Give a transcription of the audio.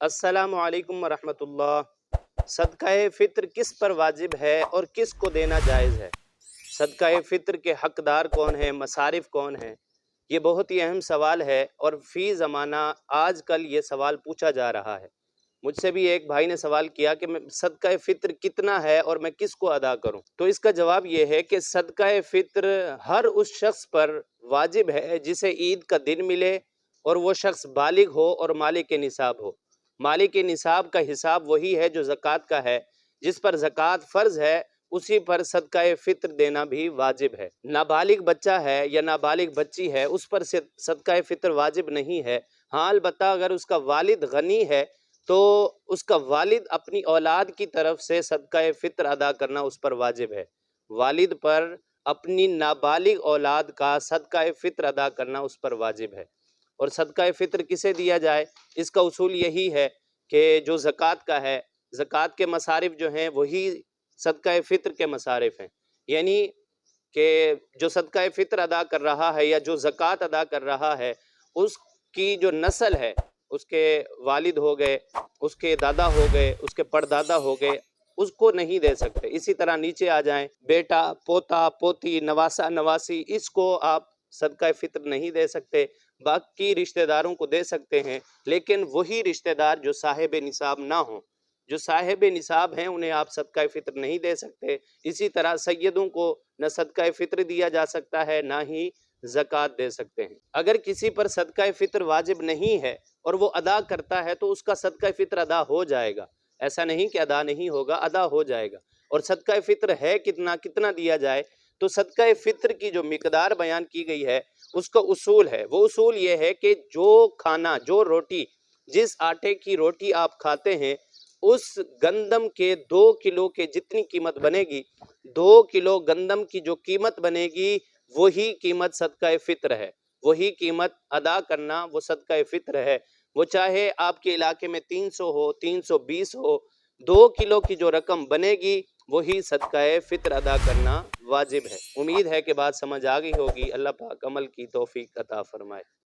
अस्सलामु अलैकुम वरहमतुल्लाह। सदका फ़ित्र किस पर वाजिब है और किस को देना जायज़ है? सदका फ़ित्र के हक़दार कौन हैं, मसारिफ़ कौन हैं? ये बहुत ही अहम सवाल है और फ़ी ज़माना आजकल ये सवाल पूछा जा रहा है। मुझसे भी एक भाई ने सवाल किया कि मैं सदका फ़ित्र कितना है और मैं किस को अदा करूं? तो इसका जवाब ये है कि सदका फ़ित्र हर उस शख्स पर वाजिब है जिसे ईद का दिन मिले और वो शख्स बालिग हो और मालिक निसाब हो। मालिक निसाब का हिसाब वही है जो ज़कात का है। जिस पर ज़कात फ़र्ज़ है उसी पर सदका फ़ित्र देना भी वाजिब है। नाबालिग बच्चा है या नाबालिग बच्ची है उस पर सदका फ़ित्र वाजिब नहीं है। हाँ, अलबत्ता अगर उसका वालिद गनी है तो उसका वालिद अपनी औलाद की तरफ से सदका फ़ित्र अदा करना उस पर वाजिब है। वालिद पर अपनी नाबालिग औलाद का सदका फ़ित्र अदा करना उस पर वाजिब है। और सदका फ़ित्र किसे दिया जाए, इसका उसूल यही है कि जो ज़कात का है, ज़कात के मसारिफ़ जो हैं वही सदका फ़ित्र के मसारिफ़ हैं। यानी कि जो सदका फ़ित्र अदा कर रहा है या जो ज़कात अदा कर रहा है उसकी जो नस्ल है, उसके वालिद हो गए, उसके दादा हो गए, उसके परदादा हो गए, उसको नहीं दे सकते। इसी तरह नीचे आ जाएं, बेटा, पोता, पोती, नवासा, नवासी, इसको आप सदका फ़ित्र नहीं दे सकते। बाकी रिश्तेदारों को दे सकते हैं, लेकिन वही रिश्तेदार जो साहिब निसाब ना हों। जो साहिब निसाब हैं उन्हें आप सदका फ़ित्र नहीं दे सकते। इसी तरह सैयदों को न सदका फ़ित्र दिया जा सकता है ना ही ज़कात दे सकते हैं। अगर किसी पर सदका फ़ित्र वाजिब नहीं है और वो अदा करता है तो उसका सदका फ़ित्र अदा हो जाएगा। ऐसा नहीं कि अदा नहीं होगा, अदा हो जाएगा। और सदका फ़ित्र है कितना, कितना दिया जाए, तो सदका फ़ित्र की जो मिक़दार बयान की गई है उसका उसूल है। वो उसूल ये है कि जो खाना, जो रोटी, जिस आटे की रोटी आप खाते हैं उस गंदम के 2 किलो के जितनी कीमत बनेगी, 2 किलो गंदम की जो कीमत बनेगी वही कीमत सदका फ़ित्र है। वही कीमत अदा करना वो सदका फ़ित्र है। वो चाहे आपके इलाके में 300 हो, 320 हो, 2 किलो की जो रकम बनेगी वही सदका फ़ित्र अदा करना वाजिब है। उम्मीद है कि बात समझ आ गई होगी। अल्लाह पाक अमल की तौफीक अता फरमाए।